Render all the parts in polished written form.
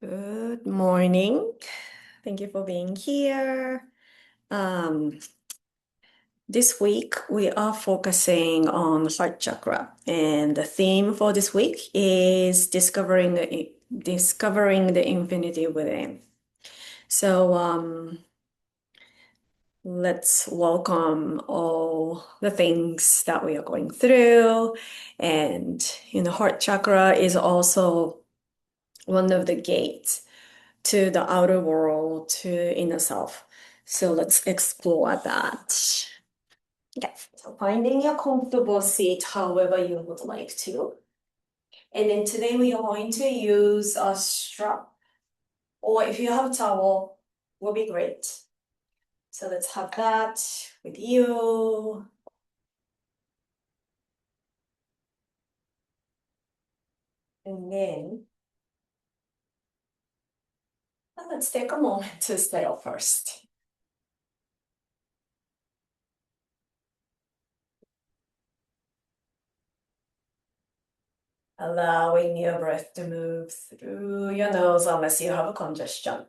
Good morning. Thank you for being here. This week we are focusing on heart chakra, and the theme for this week is discovering the infinity within. So let's welcome all the things that we are going through, and heart chakra is also one of the gates to the outer world, to inner self. So let's explore that. Okay, so finding a comfortable seat however you would like to. And then today we are going to use a strap, or if you have a towel, will be great. So let's have that with you. And then let's take a moment to settle first. Allowing your breath to move through your nose unless you have a congestion.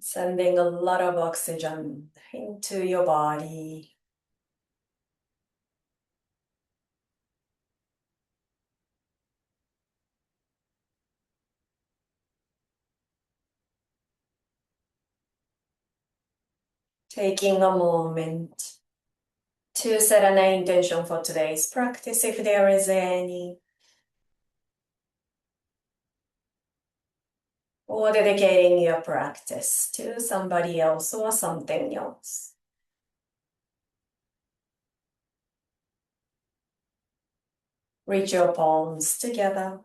Sending a lot of oxygen into your body. Taking a moment to set an intention for today's practice, if there is any, or dedicating your practice to somebody else or something else. Reach your palms together,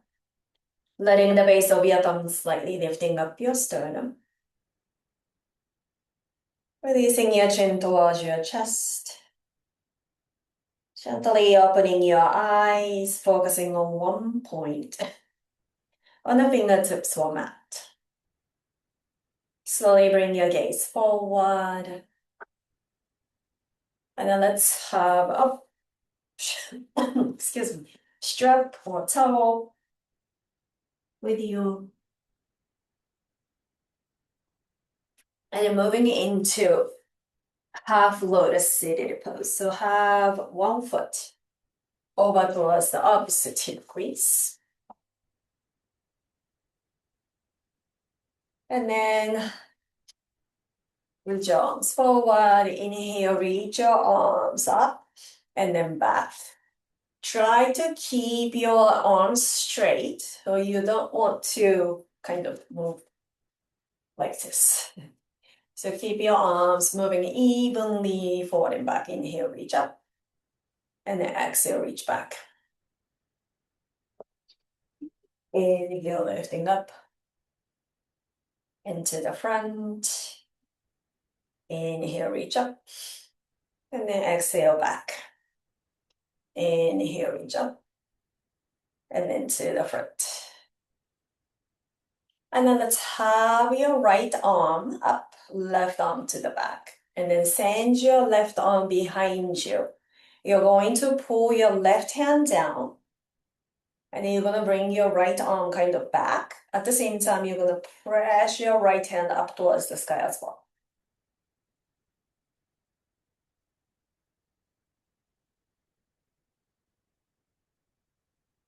letting the base of your thumb slightly lifting up your sternum. Releasing your chin towards your chest. Gently opening your eyes, focusing on one point on the fingertips or mat. Slowly bring your gaze forward. And then let's have a excuse me, strap or towel with you. And then moving into half lotus seated pose. So have one foot over towards the opposite hip crease. And then reach your arms forward. Inhale, reach your arms up and then back. Try to keep your arms straight, so you don't want to kind of move like this. So keep your arms moving evenly forward and back. Inhale, reach up. And then exhale, reach back. Inhale, lifting up into the front. Inhale, reach up. And then exhale, back. Inhale, reach up. And then to the front. And then let's have your right arm up, left arm to the back. And then send your left arm behind you. You're going to pull your left hand down. And then you're going to bring your right arm kind of back. At the same time, you're going to press your right hand up towards the sky as well.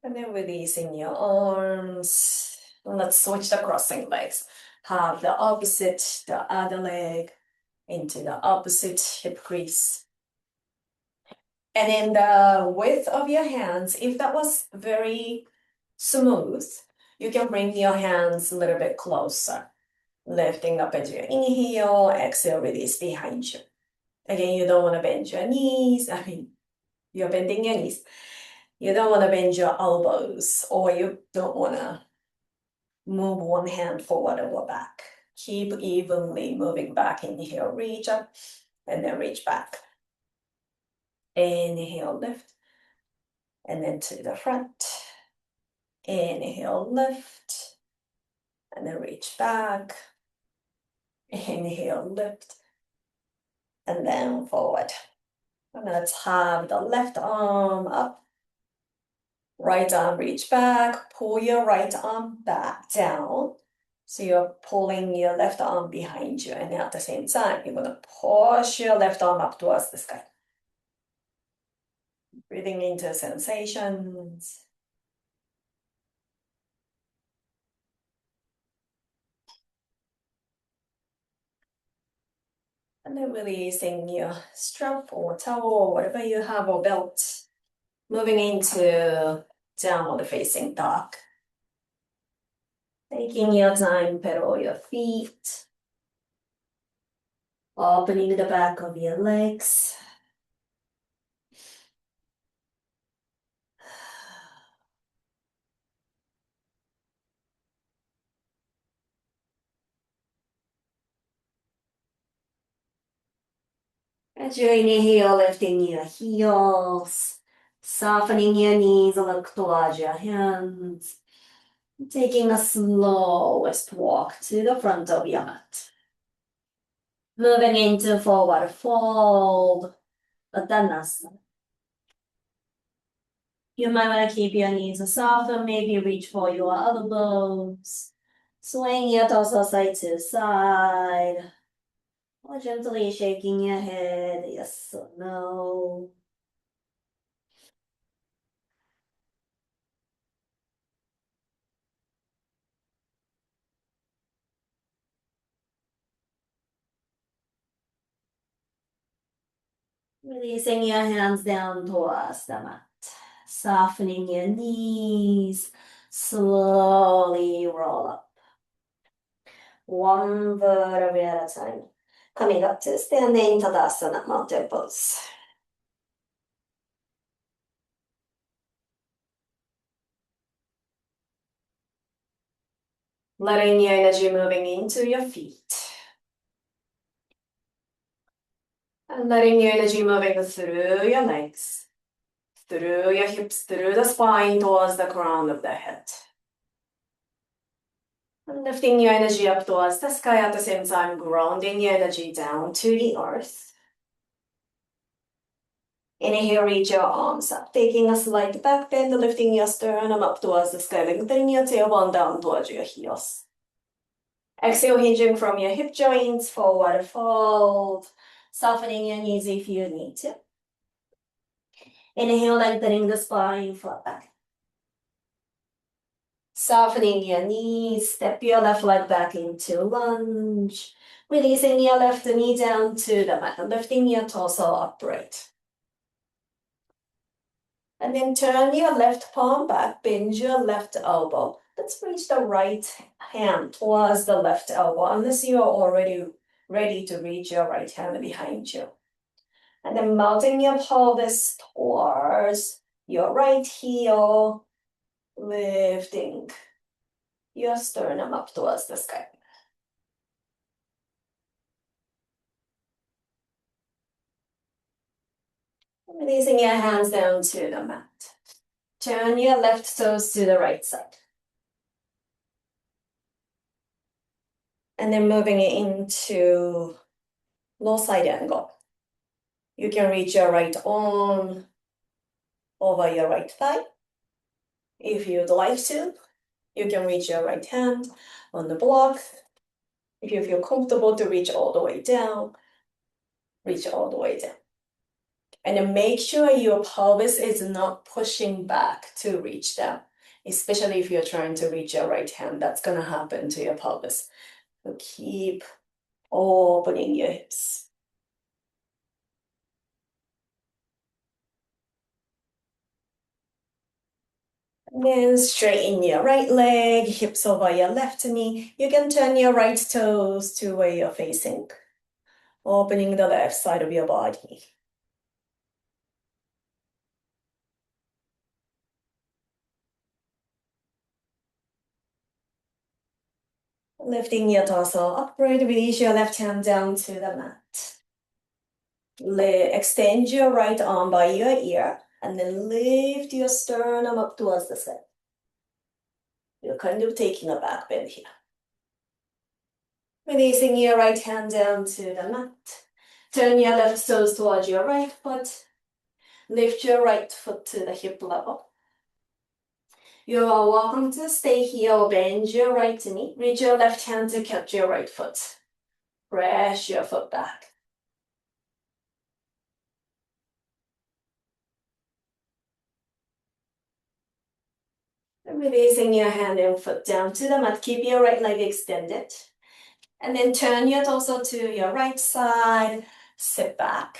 And then releasing your arms. Let's switch the crossing legs. Have the opposite, the other leg into the opposite hip crease. And in the width of your hands, if that was very smooth, you can bring your hands a little bit closer. Lifting up as you inhale, exhale, release behind you. Again, you don't want to bend your knees. You're bending your knees. You don't want to bend your elbows, or you don't want to move one hand forward or back. Keep evenly moving back. Inhale, reach up, and then reach back. Inhale, lift, and then to the front. Inhale, lift, and then reach back. Inhale, lift, and then forward. And let's have the left arm up, right arm reach back, pull your right arm back down. So you're pulling your left arm behind you, and at the same time, you're gonna push your left arm up towards the sky. Breathing into sensations. And then releasing your strap or towel or whatever you have or belt. Moving into downward facing dog. Taking your time, pedal your feet. Opening the back of your legs. As you inhale, lifting your heels, softening your knees, look towards your hands. Taking a slowest walk to the front of your mat. Moving into forward fold, Uttanasana. You might want to keep your knees soft and maybe reach for your elbows. Swing your torso side to side. Or gently shaking your head, yes or no. Releasing your hands down towards the mat. Softening your knees. Slowly roll up. One vertebrae at a time. Coming up to standing Tadasana, mountain pose. Letting your energy moving into your feet. And letting your energy moving through your legs, through your hips, through the spine towards the crown of the head. And lifting your energy up towards the sky at the same time, grounding your energy down to the earth. Inhale, reach your arms up, taking a slight back bend, lifting your sternum up towards the sky, lengthening your tailbone down towards your heels. Exhale, hinging from your hip joints, forward fold, softening your knees if you need to. Inhale, lengthening the spine, flat back. Softening your knees, step your left leg back into lunge. Releasing your left knee down to the mat, lifting your torso upright. And then turn your left palm back, bend your left elbow. Let's reach the right hand towards the left elbow, unless you are already ready to reach your right hand behind you. And then melting your pelvis towards your right heel, lifting your sternum up towards the sky. Releasing your hands down to the mat. Turn your left toes to the right side. And then moving it into low side angle. You can reach your right arm over your right thigh. If you'd like to, you can reach your right hand on the block. If you feel comfortable to reach all the way down, reach all the way down. And then make sure your pelvis is not pushing back to reach down, especially if you're trying to reach your right hand. That's going to happen to your pelvis. So keep opening your hips. And then straighten your right leg, hips over your left knee. You can turn your right toes to where you're facing, opening the left side of your body. Lifting your torso upright, release your left hand down to the mat. Extend your right arm by your ear, and then lift your sternum up towards the sky. You're kind of taking a back bend here. Releasing your right hand down to the mat. Turn your left toes towards your right foot. Lift your right foot to the hip level. You are welcome to stay here or bend your right knee. Reach your left hand to catch your right foot. Press your foot back. Releasing your hand and foot down to the mat. Keep your right leg extended. And then turn your torso to your right side. Sit back.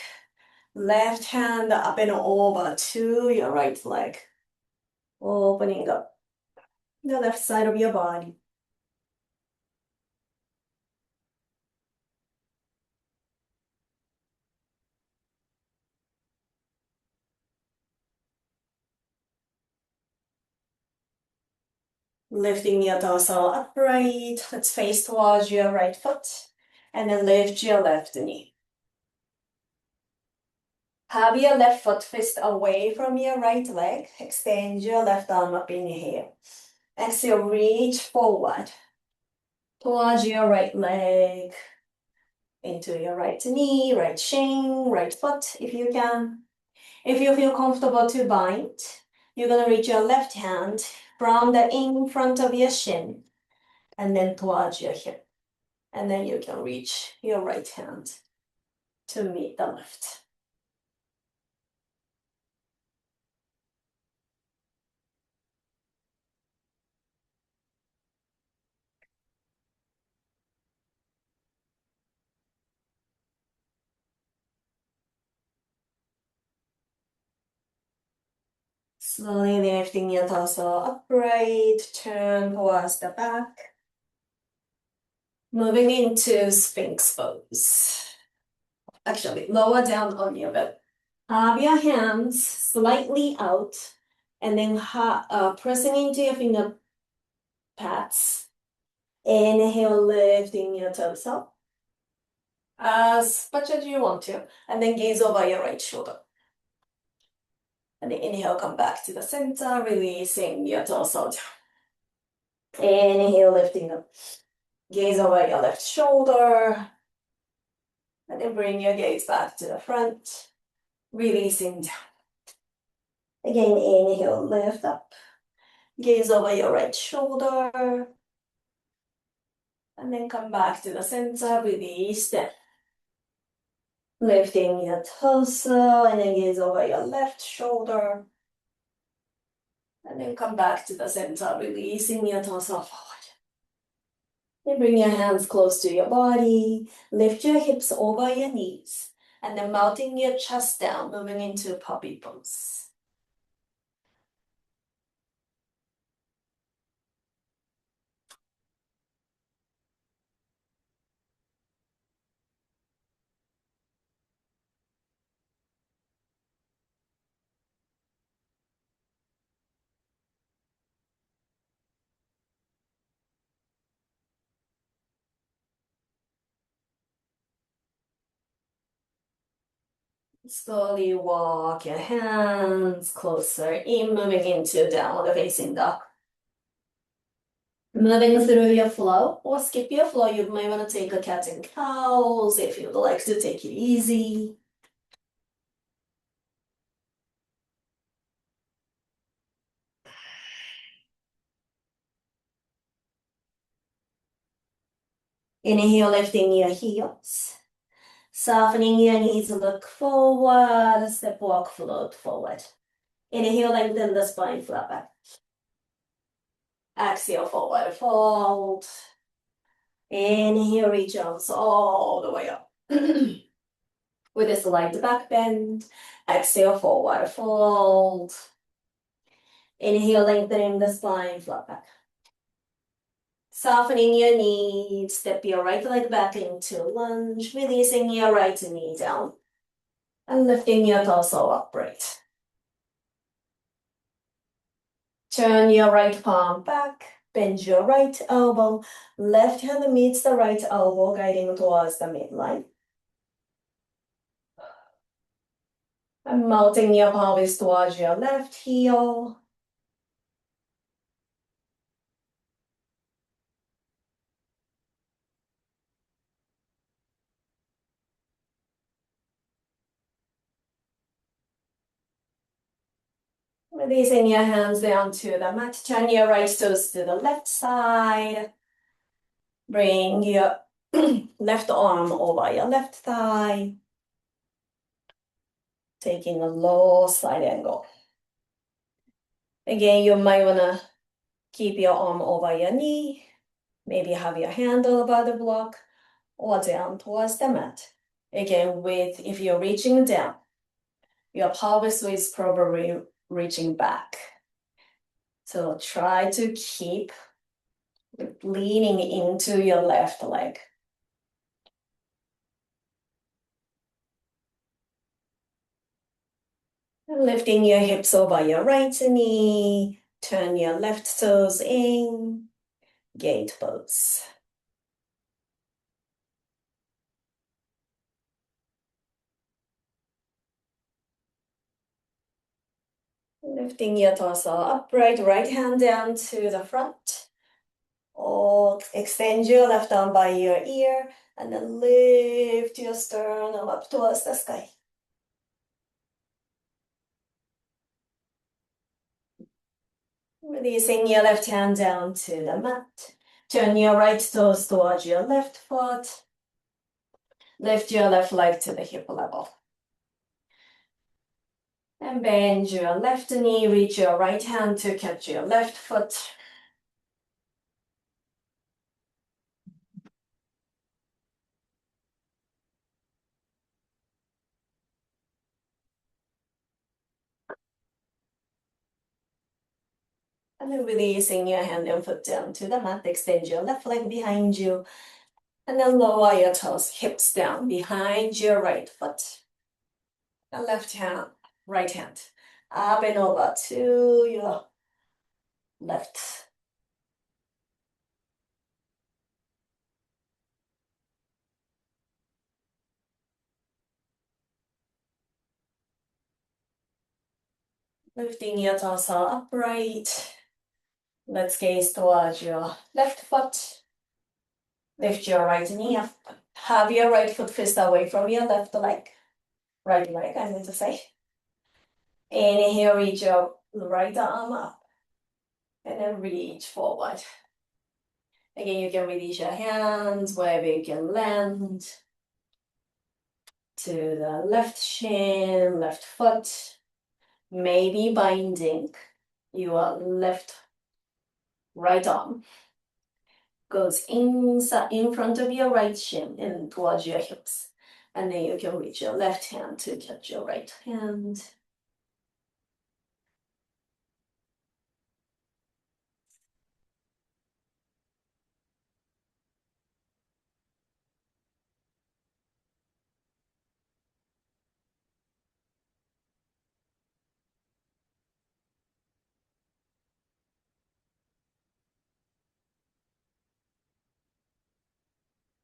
Left hand up and over to your right leg. Opening up the left side of your body. Lifting your torso upright. Let's face towards your right foot. And then lift your left knee. Have your left foot fist away from your right leg. Extend your left arm up, inhale. Exhale, reach forward towards your right leg. Into your right knee, right shin, right foot if you can. If you feel comfortable to bind, you're gonna reach your left hand from the in front of your shin and then towards your hip. And then you can reach your right hand to meet the left. Slowly lifting your torso upright, turn towards the back. Moving into Sphinx pose. Actually, lower down on your belly. Have your hands slightly out and then pressing into your finger pads. Inhale, lifting your toes up as much as you want to, and then gaze over your right shoulder. And then inhale, come back to the center, releasing your torso down. Inhale, lifting up. Gaze over your left shoulder. And then bring your gaze back to the front, releasing down. Again, inhale, lift up. Gaze over your right shoulder. And then come back to the center, release down. Lifting your torso and then gaze over your left shoulder. And then come back to the center, releasing your torso forward. Then bring your hands close to your body. Lift your hips over your knees. And then melting your chest down, moving into puppy pose. Slowly walk your hands closer in, moving into downward facing dog. Moving through your flow or skip your flow, you might want to take a cat and cows if you'd like to take it easy. Inhale, lifting your heels. Softening your knees, look forward, step, walk, float forward. Inhale, lengthen the spine, flat back. Exhale, forward fold. Inhale, reach arms all the way up. With a slight back bend. Exhale, forward fold. Inhale, lengthening the spine, flat back. Softening your knees, step your right leg back into lunge, releasing your right knee down. And lifting your torso upright. Turn your right palm back, bend your right elbow, left hand meets the right elbow, guiding towards the midline. And melting your pelvis towards your left heel. Releasing your hands down to the mat. Turn your right toes to the left side. Bring your left arm over your left thigh. Taking a low side angle. Again, you might wanna keep your arm over your knee. Maybe have your hand over the block or down towards the mat. Again, if you're reaching down, your pelvis is probably reaching back. So try to keep leaning into your left leg. And lifting your hips over your right knee. Turn your left toes in. Gate pose. Lifting your torso upright, right hand down to the front. Or extend your left arm by your ear and then lift your sternum up towards the sky. Releasing your left hand down to the mat. Turn your right toes towards your left foot. Lift your left leg to the hip level. And bend your left knee, reach your right hand to catch your left foot. And then releasing your hand and foot down to the mat. Extend your left leg behind you. And then lower your toes, hips down behind your right foot. And left hand, right hand. Up and over to your left. Lifting your torso upright. Let's gaze towards your left foot. Lift your right knee up. Have your right foot fist away from your left leg. Right leg, I meant to say. Inhale, reach your right arm up. And then reach forward. Again, you can release your hands wherever you can land. To the left shin, left foot. Maybe binding your right arm. Goes inside, in front of your right shin and towards your hips. And then you can reach your left hand to catch your right hand.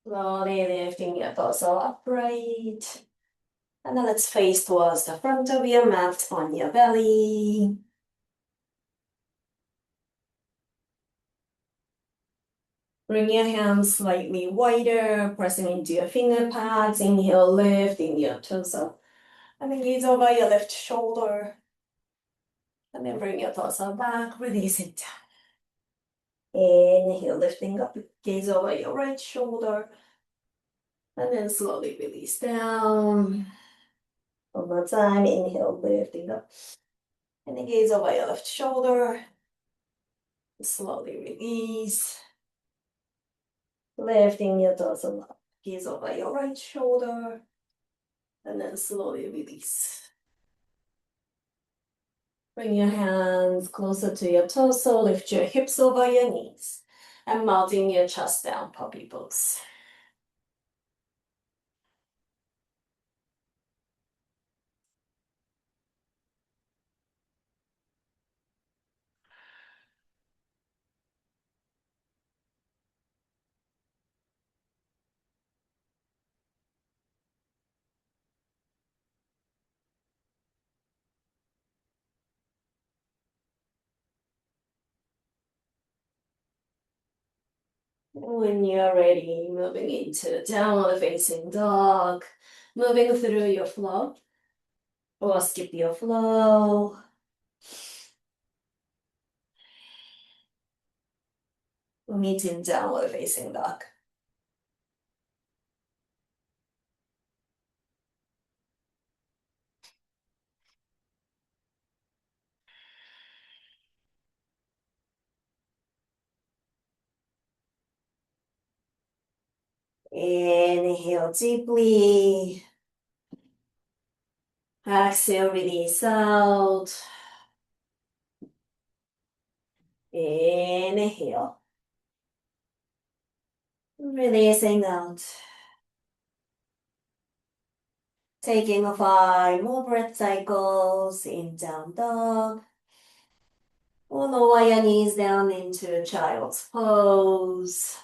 Slowly lifting your torso upright. And then let's face towards the front of your mat on your belly. Bring your hands slightly wider, pressing into your finger pads. Inhale, lifting your torso. And then gaze over your left shoulder. And then bring your torso back, release it down. Inhale, lifting up, gaze over your right shoulder. And then slowly release down. One more time, inhale, lifting up. And then gaze over your left shoulder. Slowly release. Lifting your torso up, gaze over your right shoulder. And then slowly release. Bring your hands closer to your torso, lift your hips over your knees. And melting your chest down, puppy pose. When you're ready, moving into downward facing dog, moving through your flow, or skip your flow. Meeting downward facing dog. Inhale deeply. Exhale, release out. Inhale. Releasing out. Taking 5 more breath cycles in down dog. Or lower your knees down into child's pose.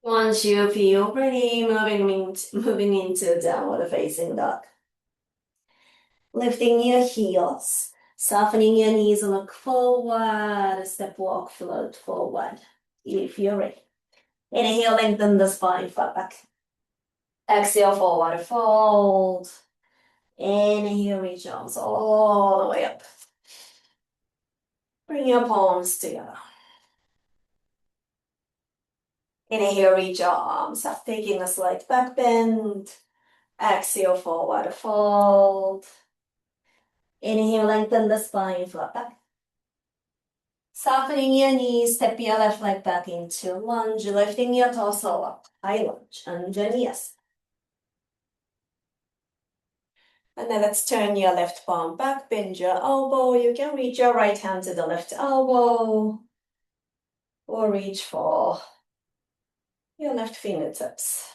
Once you feel ready, moving into downward facing dog. Lifting your heels, softening your knees, look forward, step walk, float forward. If you're ready. Inhale, lengthen the spine, flat back. Exhale, forward fold. Inhale, reach arms all the way up. Bring your palms together. Inhale, reach arms up, taking a slight back bend. Exhale, forward fold. Inhale, lengthen the spine, flat back. Softening your knees, step your left leg back into lunge, lifting your torso up, high lunge, Anjaneyas. And then let's turn your left palm back, bend your elbow. You can reach your right hand to the left elbow or reach for your left fingertips.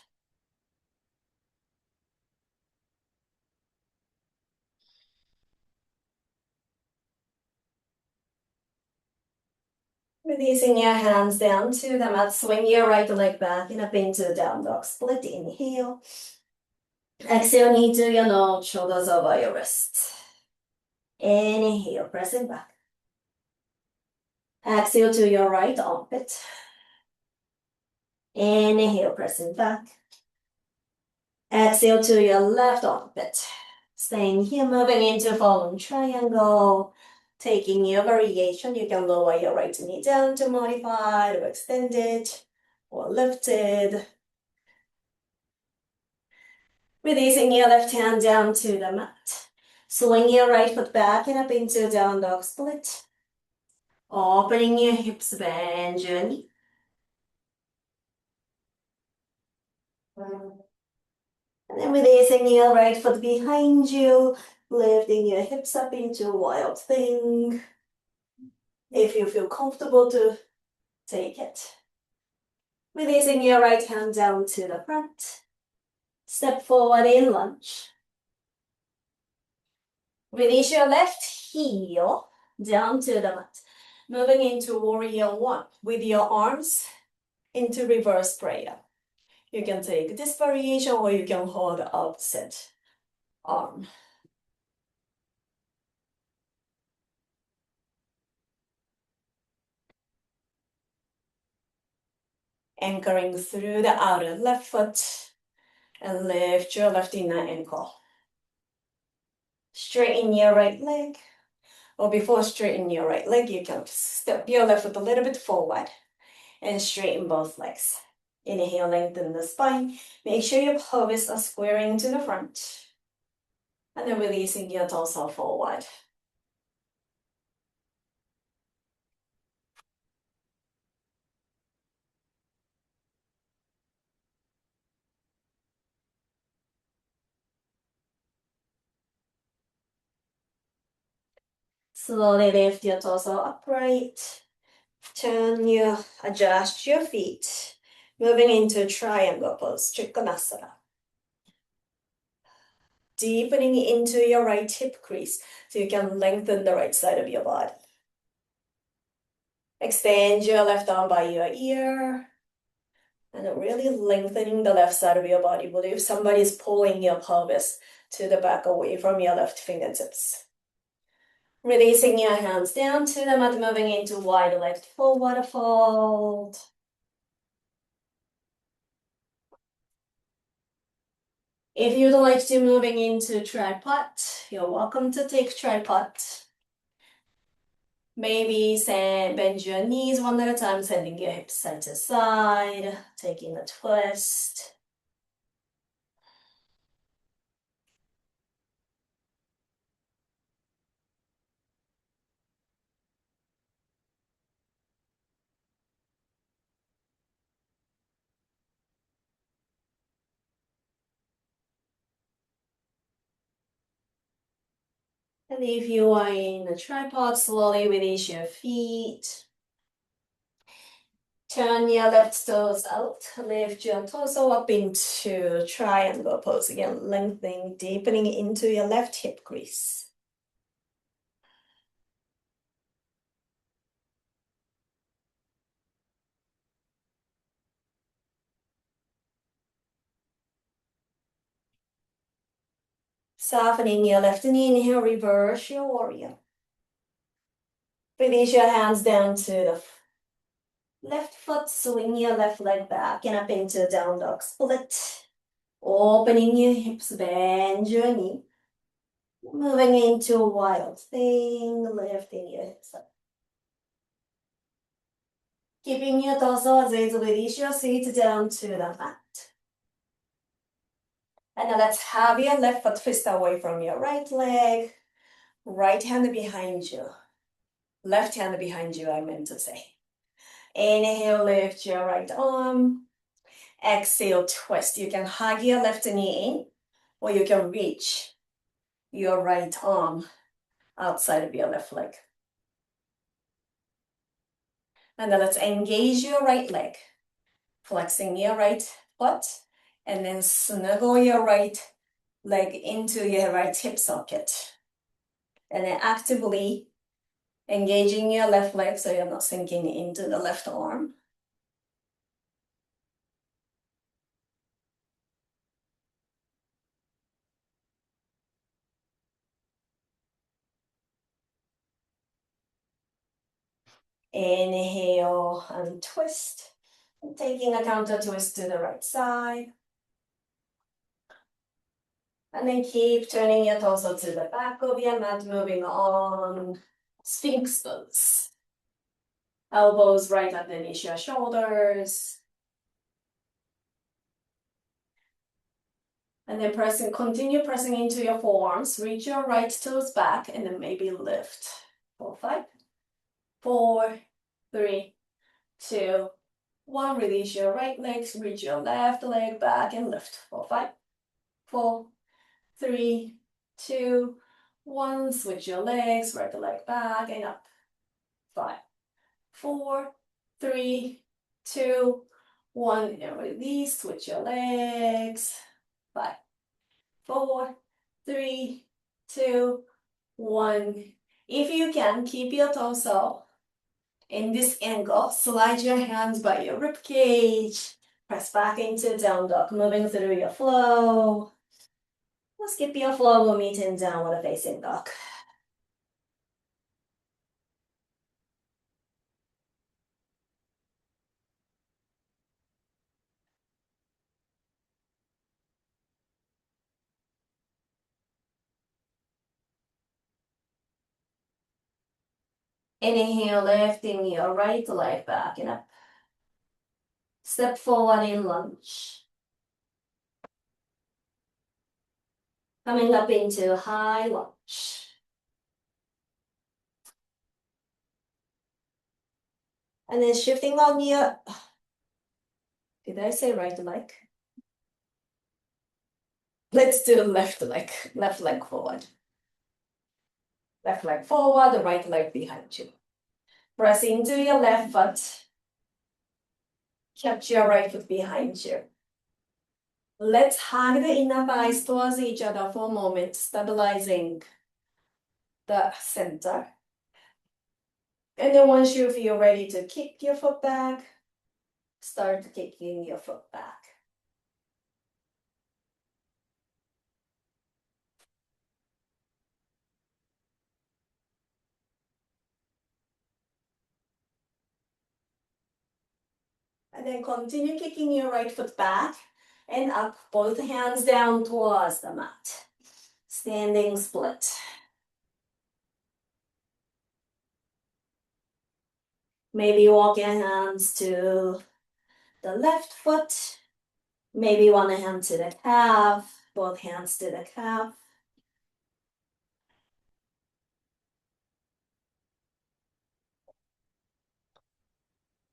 Releasing your hands down to the mat, swing your right leg back and up into down dog split. Inhale. Exhale, knee to your nose, shoulders over your wrist. Inhale, pressing back. Exhale to your right armpit. Inhale, pressing back. Exhale to your left armpit. Staying here, moving into fallen triangle. Taking your variation, you can lower your right knee down to modified or extended or lifted. Releasing your left hand down to the mat. Swing your right foot back and up into down dog split. Opening your hips, bend your knee. And then releasing your right foot behind you, lifting your hips up into wild thing. If you feel comfortable to take it. Releasing your right hand down to the front. Step forward in lunge. Release your left heel down to the mat. Moving into warrior one with your arms into reverse prayer. You can take this variation or you can hold the opposite arm. Anchoring through the outer left foot and lift your left inner ankle. Straighten your right leg. Or before straightening your right leg, you can step your left foot a little bit forward and straighten both legs. Inhale, lengthen the spine. Make sure your pelvis are squaring to the front. And then releasing your torso forward. Slowly lift your torso upright. Adjust your feet. Moving into triangle pose, Trikonasana. deepening into your right hip crease so you can lengthen the right side of your body. Extend your left arm by your ear and really lengthening the left side of your body. What if somebody is pulling your pelvis to the back away from your left fingertips? Releasing your hands down to the mat, moving into wide legged forward fold. If you'd like to moving into tripod, you're welcome to take tripod. Maybe bend your knees one at a time, sending your hips side to side, taking a twist. And if you are in a tripod, slowly release your feet. Turn your left toes out, lift your torso up into triangle pose. Again, lengthening, deepening into your left hip crease. Softening your left knee, inhale, reverse your warrior. Release your hands down to the left foot, swing your left leg back and up into down dog split. Opening your hips, bend your knee. Moving into a wild thing, lifting your hips up. Keeping your torso as is, release your seat down to the mat. And now let's have your left foot fist away from your right leg. Right hand behind you. Left hand behind you, I meant to say. Inhale, lift your right arm. Exhale, twist. You can hug your left knee in, or you can reach your right arm outside of your left leg. And then let's engage your right leg, flexing your right foot, and then snuggle your right leg into your right hip socket. And then actively engaging your left leg so you're not sinking into the left arm. Inhale and twist. Taking a counter twist to the right side. And then keep turning your torso to the back of your mat, moving on. Sphinx pose. Elbows right underneath your shoulders. And then continue pressing into your forearms. Reach your right toes back and then maybe lift. 4, 5, 4, 3, 2, 1. Release your right legs, reach your left leg back and lift. 4, 5, 4, 3, 2, 1. Switch your legs, right leg back and up. 5, 4, 3, 2, 1. And release, switch your legs. 5, 4, 3, 2, 1. If you can, keep your torso in this angle. Slide your hands by your rib cage. Press back into down dog, moving through your flow. We'll skip your flow, we'll meet in downward facing dog. Inhale, lifting your right leg back and up. Step forward in lunge. Coming up into high lunge. And then shifting on your, did I say right leg? Let's do left leg forward. Left leg forward, the right leg behind you. Press into your left foot. Catch your right foot behind you. Let's hug the inner thighs towards each other for a moment, stabilizing the center. And then once you feel ready to kick your foot back, start kicking your foot back. And then continue kicking your right foot back and up, both hands down towards the mat. Standing split. Maybe walk your hands to the left foot. Maybe one hand to the calf, both hands to the calf.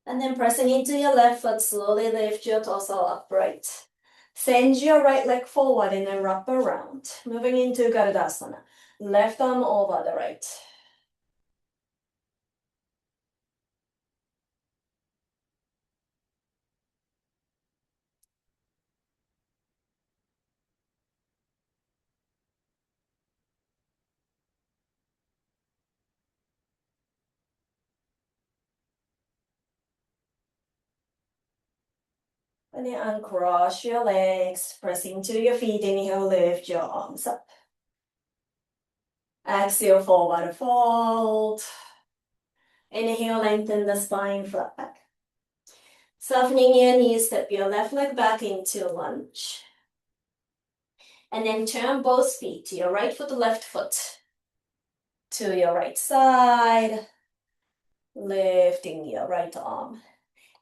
And then pressing into your left foot, slowly lift your torso upright. Send your right leg forward and then wrap around. Moving into Garudasana. Left arm over the right. And then uncross your legs, press into your feet, inhale, lift your arms up. Exhale, forward fold. Inhale, lengthen the spine, flat back. Softening your knees, step your left leg back into lunge. And then turn both feet to your right foot, left foot. To your right side. Lifting your right arm.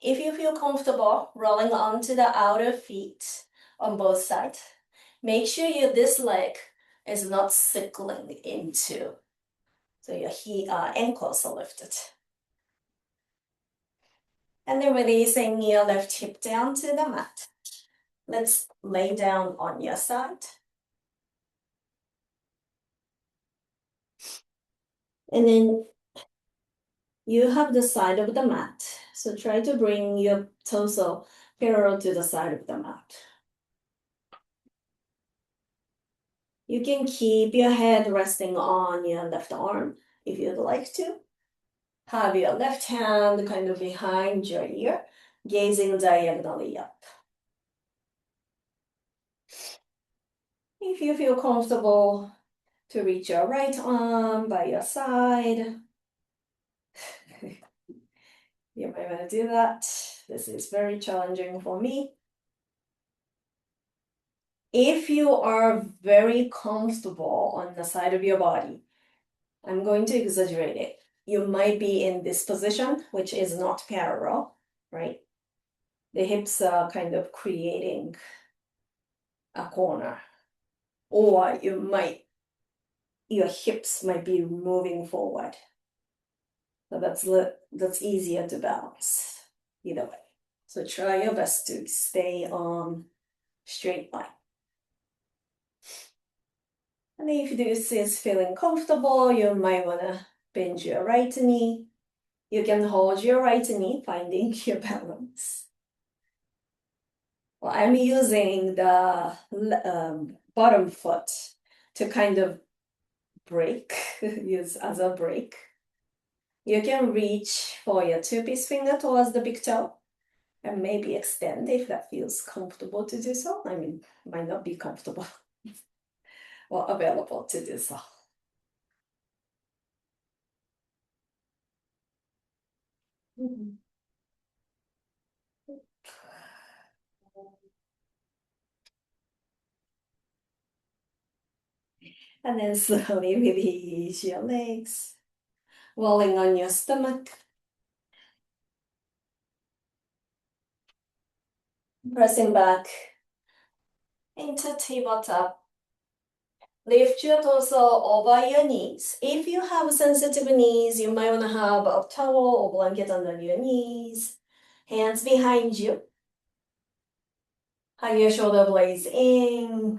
If you feel comfortable rolling onto the outer feet on both sides, make sure this leg is not sickling into. So your ankles are lifted. And then releasing your left hip down to the mat. Let's lay down on your side. And then you have the side of the mat. So try to bring your torso parallel to the side of the mat. You can keep your head resting on your left arm if you'd like to. Have your left hand kind of behind your ear, gazing diagonally up. If you feel comfortable to reach your right arm by your side, you might want to do that. This is very challenging for me. If you are very comfortable on the side of your body, I'm going to exaggerate it. You might be in this position, which is not parallel, right? The hips are kind of creating a corner. Or your hips might be moving forward. So that's easier to balance either way. So try your best to stay on straight line. And if this is feeling comfortable, you might want to bend your right knee. You can hold your right knee, finding your balance. Well, I'm using the bottom foot to kind of break, use as a break. You can reach for your two-piece finger towards the big toe and maybe extend if that feels comfortable to do so. I mean, might not be comfortable or available to do so. And then slowly release your legs, rolling on your stomach. Pressing back into tabletop. Lift your torso over your knees. If you have sensitive knees, you might want to have a towel or blanket under your knees. Hands behind you. Hug your shoulder blades in.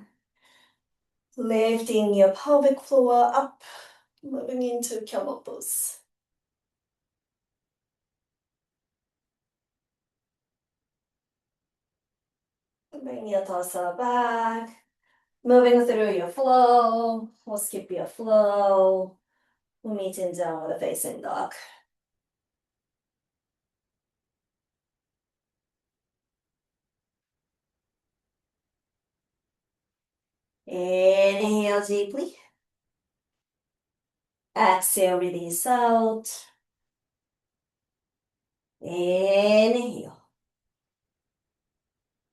Lifting your pelvic floor up. Moving into camel pose. And Bring your torso back. Moving through your flow. We'll skip your flow. We'll meet in downward facing dog. Inhale deeply. Exhale, release out. Inhale.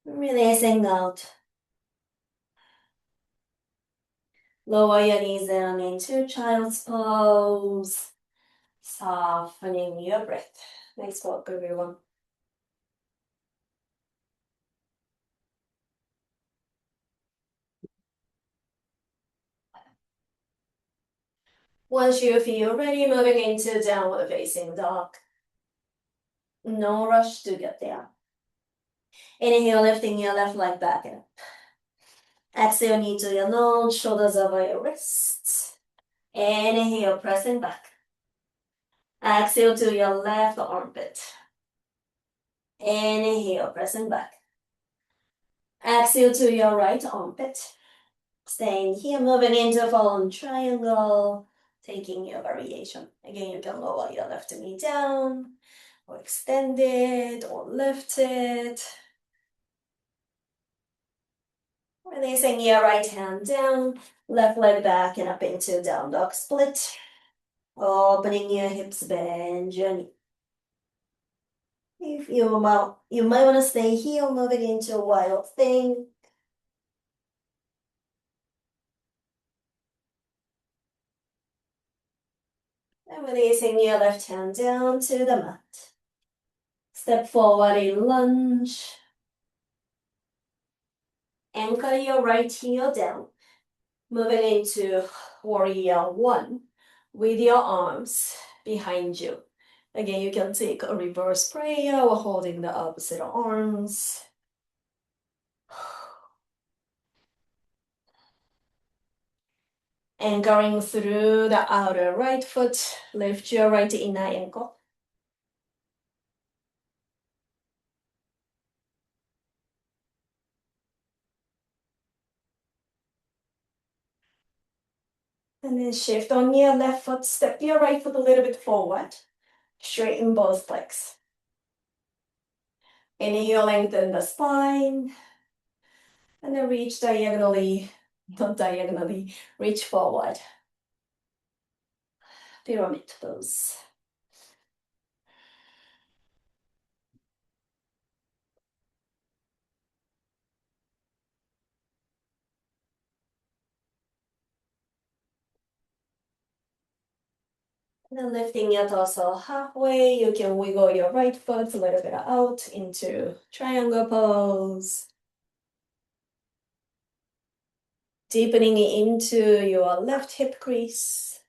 Releasing out. Lower your knees down into child's pose. Softening your breath. Nice work, everyone. Once you feel ready, moving into downward facing dog. No rush to get there. Inhale, lifting your left leg back up. Exhale, knee to your nose, shoulders over your wrists. Inhale, pressing back. Exhale to your left armpit. Inhale, pressing back. Exhale to your right armpit. Staying here, moving into fallen triangle. Taking your variation. Again, you can lower your left knee down, or extend it, or lift it. Releasing your right hand down, left leg back and up into down dog split. Opening your hips, bend your knee. If you might want to stay here, moving into wild thing. And releasing your left hand down to the mat. Step forward in lunge. Anchor your right heel down. Moving into warrior one with your arms behind you. Again, you can take a reverse prayer or holding the opposite arms. Anchoring through the outer right foot, lift your right inner ankle. And then shift on your left foot, step your right foot a little bit forward. Straighten both legs. Inhale, lengthen the spine. And then reach diagonally, not diagonally, reach forward. Pyramid pose. And then lifting your torso halfway, you can wiggle your right foot a little bit out into triangle pose. Deepening into your left hip crease.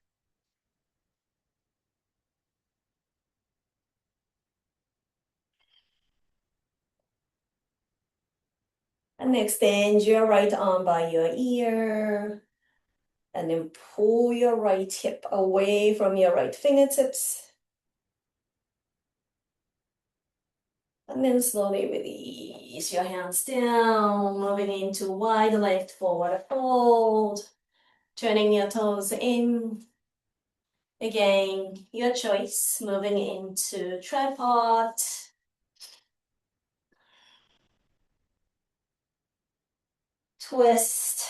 And extend your right arm by your ear. And then pull your right hip away from your right fingertips. And then slowly release your hands down, moving into wide left forward fold. Turning your toes in. Again, your choice, moving into tripod. Twist.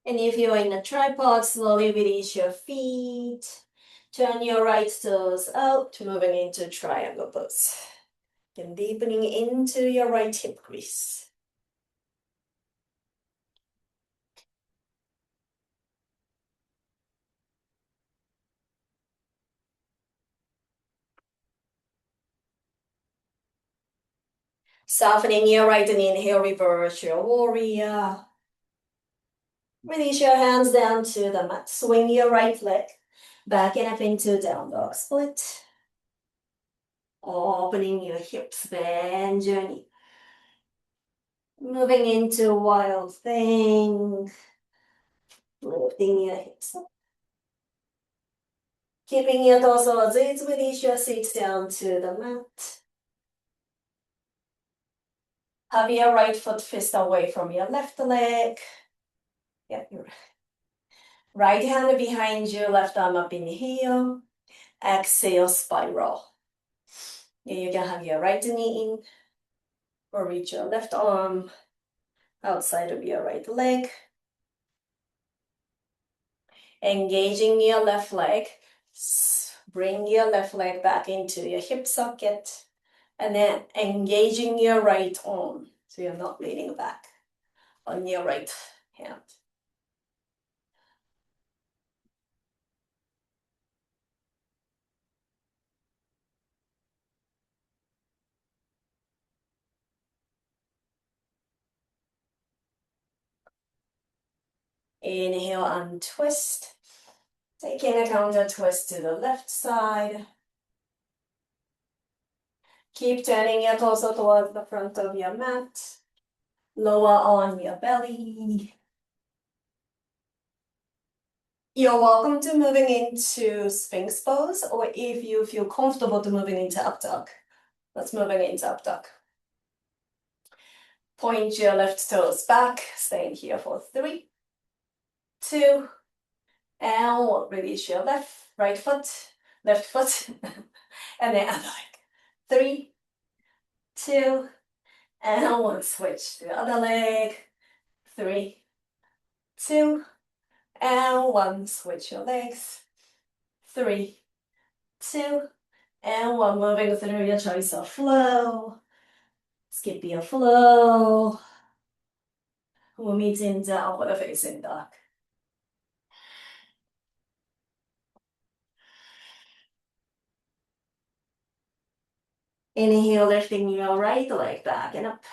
And if you're in a tripod, slowly release your feet. Turn your right toes out, moving into triangle pose. And deepening into your right hip crease. Softening your right knee, inhale, reverse your warrior. Release your hands down to the mat. Swing your right leg back and up into down dog split. Opening your hips, bend your knee. Moving into wild thing. Lifting your hips up. Keeping your torso as it's release your seat down to the mat. Have your right foot fist away from your left leg. Yeah, your right hand behind you, left arm up, inhale. Exhale, spiral. You can have your right knee in or reach your left arm outside of your right leg. Engaging your left leg. Bring your left leg back into your hip socket. And then engaging your right arm. So you're not leaning back on your right hand. Inhale and twist. Taking a counter twist to the left side. Keep turning your torso towards the front of your mat. Lower on your belly. You're welcome to moving into Sphinx pose, or if you feel comfortable to moving into up dog. Let's moving into up dog. Point your left toes back, staying here for 3, 2, and 1. Release your right foot, and then other leg. 3, 2, and 1. Switch to the other leg. 3, 2, and 1. Switch your legs. 3, 2, and 1. Moving through your choice of flow. Skip your flow. We'll meet in downward facing dog. Inhale, lifting your right leg back and up.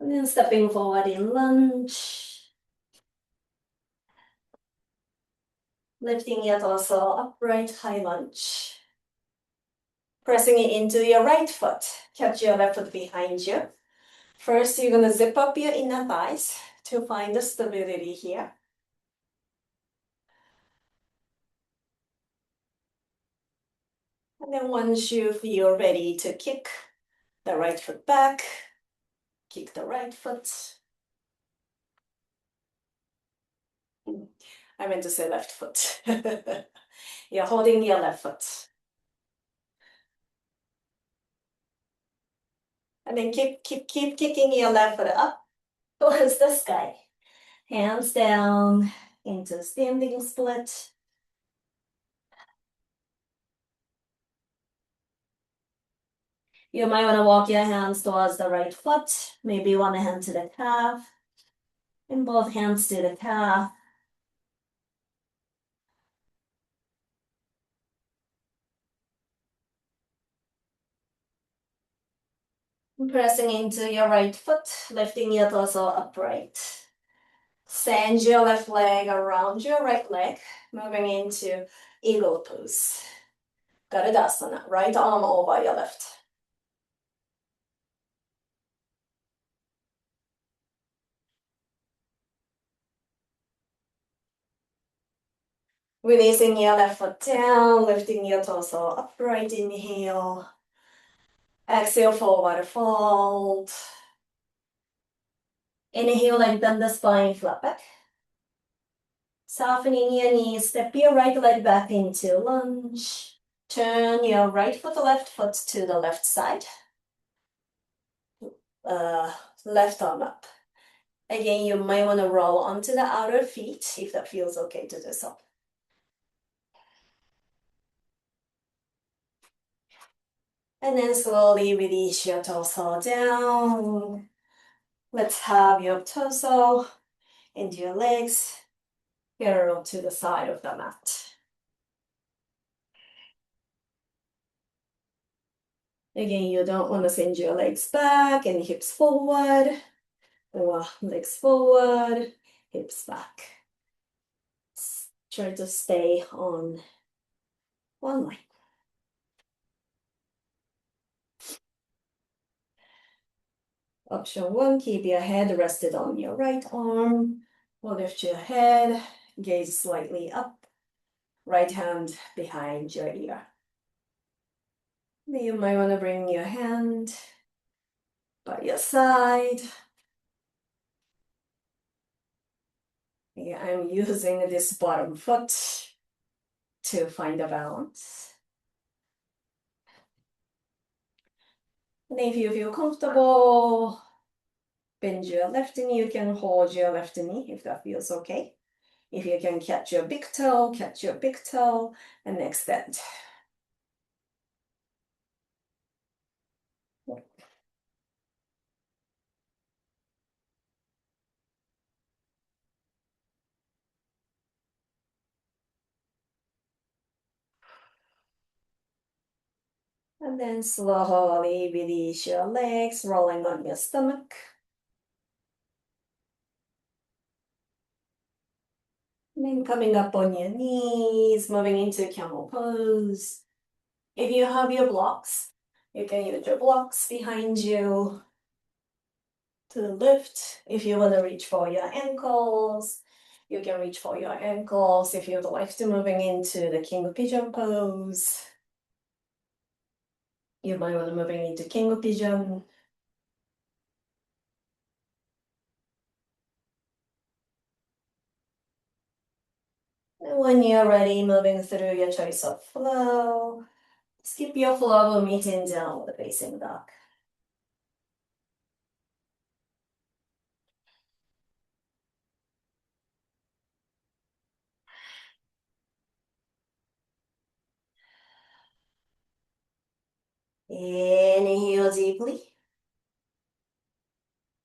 And then stepping forward in lunge. Lifting your torso upright, high lunge. Pressing it into your right foot. Catch your left foot behind you. First, you're going to zip up your inner thighs to find the stability here. And then once you feel ready to kick the right foot back, kick the right foot. I meant to say left foot. You're holding your left foot. And then keep kicking your left foot up towards the sky. Hands down into standing split. You might want to walk your hands towards the right foot. Maybe one hand to the calf. And both hands to the calf. Pressing into your right foot, lifting your torso upright. Send your left leg around your right leg, moving into eagle pose. Garudasana, right arm over your left. Releasing your left foot down, lifting your torso upright, inhale. Exhale, forward fold. Inhale, lengthen the spine, flat back. Softening your knees, step your right leg back into lunge. Turn your right foot, left foot to the left side. Left arm up. Again, you might want to roll onto the outer feet if that feels okay to do so. And then slowly release your torso down. Let's have your torso into your legs, parallel to the side of the mat. Again, you don't want to send your legs back and hips forward or legs forward. hips back. Try to stay on one line. Option 1, keep your head rested on your right arm. We'll lift your head, gaze slightly up, right hand behind your ear. Then you might want to bring your hand by your side. Yeah, I'm using this bottom foot to find a balance. And if you feel comfortable, bend your left knee, you can hold your left knee if that feels okay. If you can catch your big toe, and extend. And then slowly release your legs, rolling on your stomach. And then coming up on your knees, moving into camel pose. If you have your blocks, you can use your blocks behind you to lift. If you want to reach for your ankles, you can reach for your ankles. If you'd like to moving into the king pigeon pose, you might want to moving into king pigeon. And when you're ready, moving through your choice of flow, skip your flow, meeting down with the facing dog. Inhale deeply.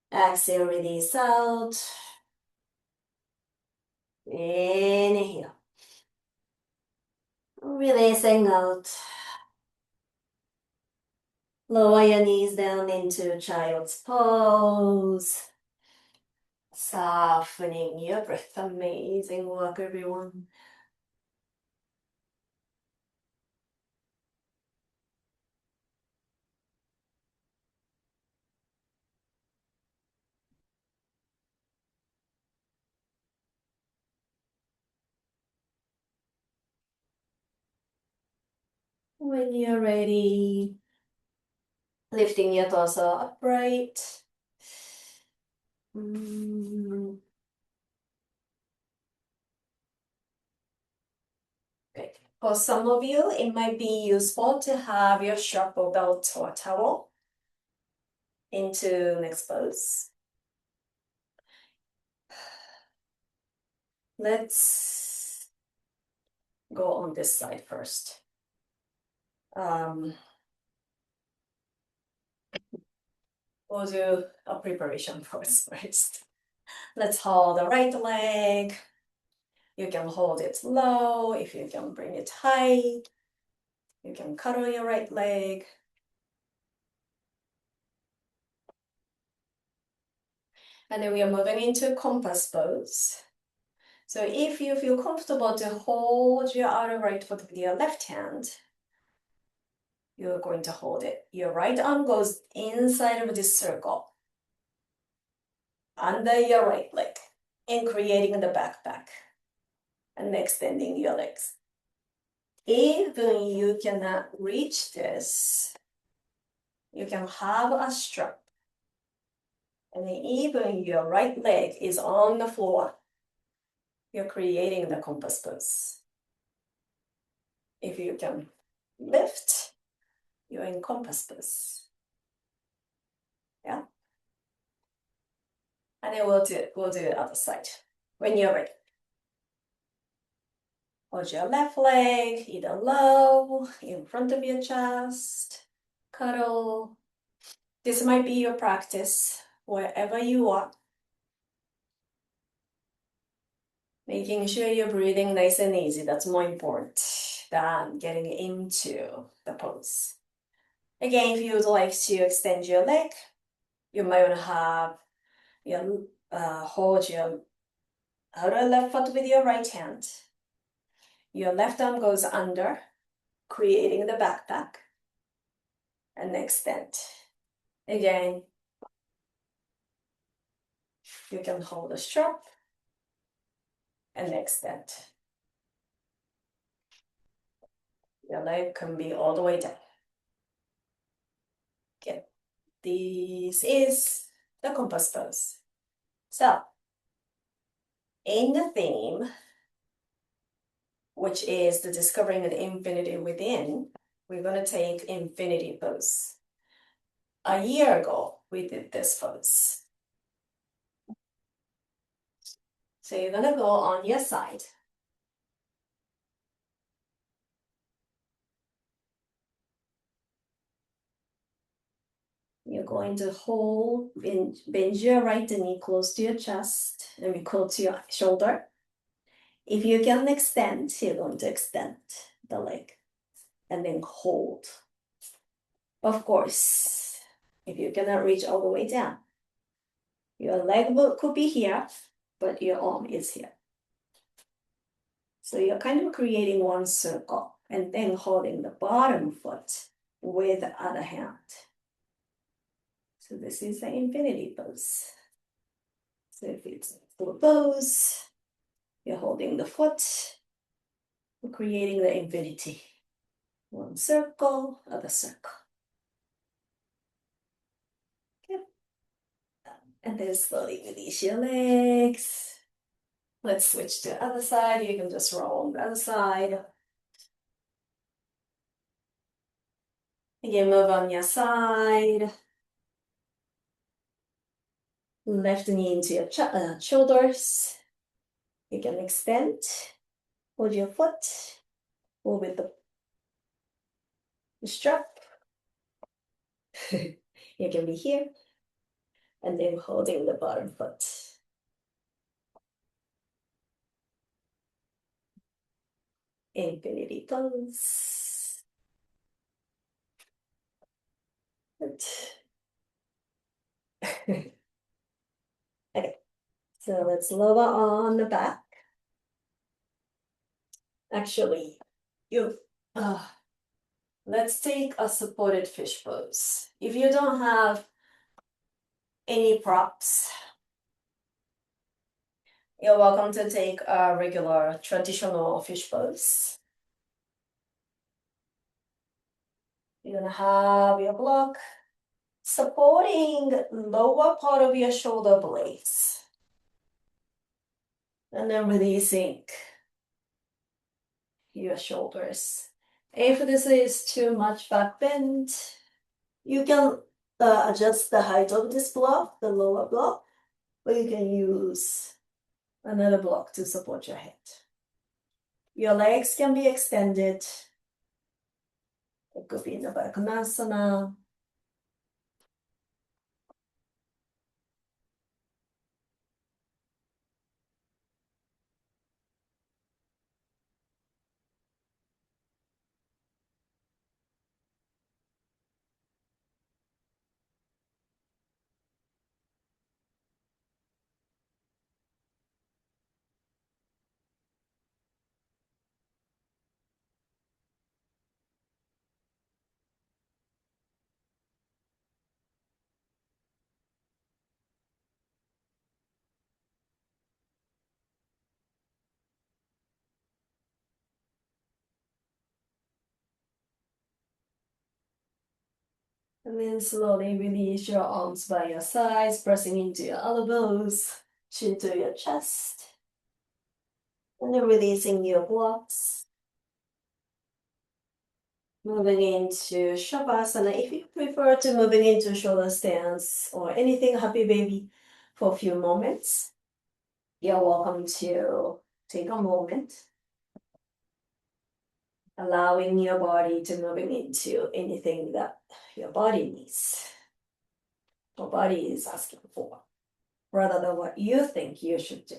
Exhale, release out. Inhale. Releasing out. Lower your knees down into child's pose. Softening your breath. Amazing work, everyone. When you're ready, lifting your torso upright. Good. For some of you, it might be useful to have your strap or belt or towel into next pose. Let's go on this side first. We'll do a preparation first. Let's hold the right leg. You can hold it low. If you can bring it high, you can cuddle your right leg. And then we are moving into compass pose. So if you feel comfortable to hold your outer right foot with your left hand, you're going to hold it. Your right arm goes inside of this circle, under your right leg, and creating the backpack, and extending your legs. Even you cannot reach this, you can have a strap. And even your right leg is on the floor, you're creating the compass pose. If you can lift, you're in compass pose. Yeah. And then we'll do the other side when you're ready. Hold your left leg either low, in front of your chest, cuddle. This might be your practice wherever you are. Making sure you're breathing nice and easy. That's more important than getting into the pose. Again, if you would like to extend your leg, you might want to have hold your outer left foot with your right hand. Your left arm goes under, creating the backpack, and extend. Again, you can hold the strap and extend. Your leg can be all the way down. Okay, this is the compass pose. So, in the theme, which is the discovering the infinity within, we're going to take infinity pose. A year ago, we did this pose. So you're going to go on your side. You're going to hold, bend your right knee close to your chest and be close to your shoulder. If you can extend, you're going to extend the leg and then hold. Of course, if you cannot reach all the way down, your leg could be here, but your arm is here. So you're kind of creating one circle and then holding the bottom foot with the other hand. So this is the infinity pose. So if it's full pose, you're holding the foot, we're creating the infinity. One circle, other circle. Okay. And then slowly release your legs. Let's switch to the other side. You can just roll on the other side. Again, move on your side. Left knee into your shoulders. You can extend. Hold your foot. Hold with the strap. You can be here. And then holding the bottom foot. Infinity pose. Okay, so let's lower on the back. Actually, let's take a supported fish pose. If you don't have any props, you're welcome to take a regular traditional fish pose. You're gonna have your block supporting lower part of your shoulder blades. And then releasing your shoulders. If this is too much back bend, you can adjust the height of this block, the lower block, or you can use another block to support your head. Your legs can be extended. It could be in the Konasana. And then slowly release your arms by your sides, pressing into your elbows, chin to your chest. And then releasing your blocks. Moving into Shavasana. If you prefer to moving into shoulder stance or anything happy baby for a few moments, you're welcome to take a moment, allowing your body to moving into anything that your body needs, your body is asking for, rather than what you think you should do.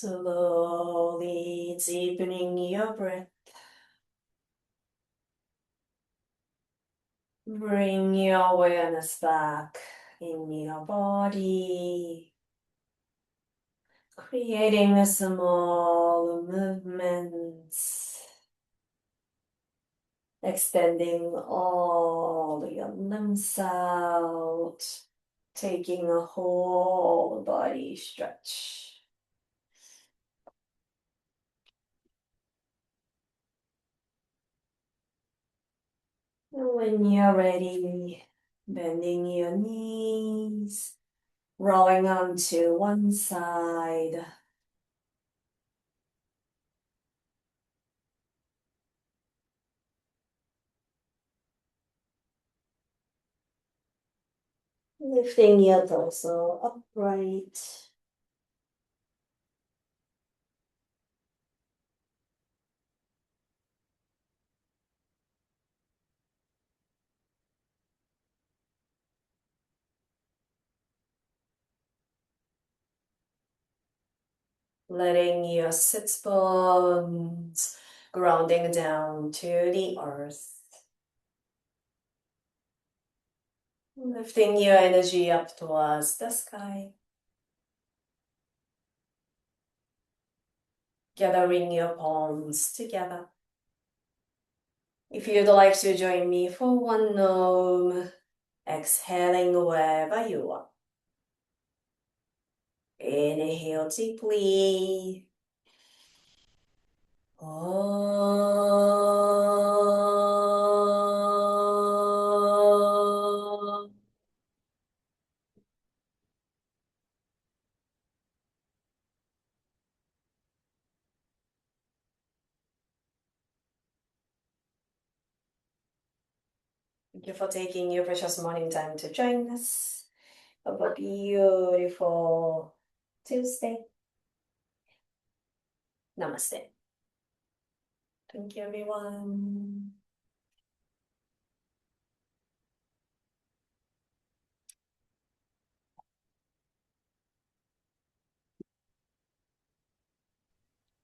Slowly deepening your breath. Bring your awareness back in your body, creating a small movements, extending all your limbs out, taking a whole body stretch. When you're ready, bending your knees, rolling onto one side. Lifting your torso upright. Letting your sits bones grounding down to the earth. Lifting your energy up towards the sky. Gathering your palms together. If you'd like to join me for one Om, exhaling wherever you are. Inhale deeply. Om. Thank you for taking your precious morning time to join us. Have a beautiful Tuesday. Namaste. Thank you, everyone.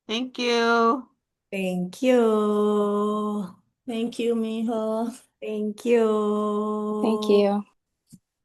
Thank you. Thank you. Thank you, Miho. Thank you. Thank you.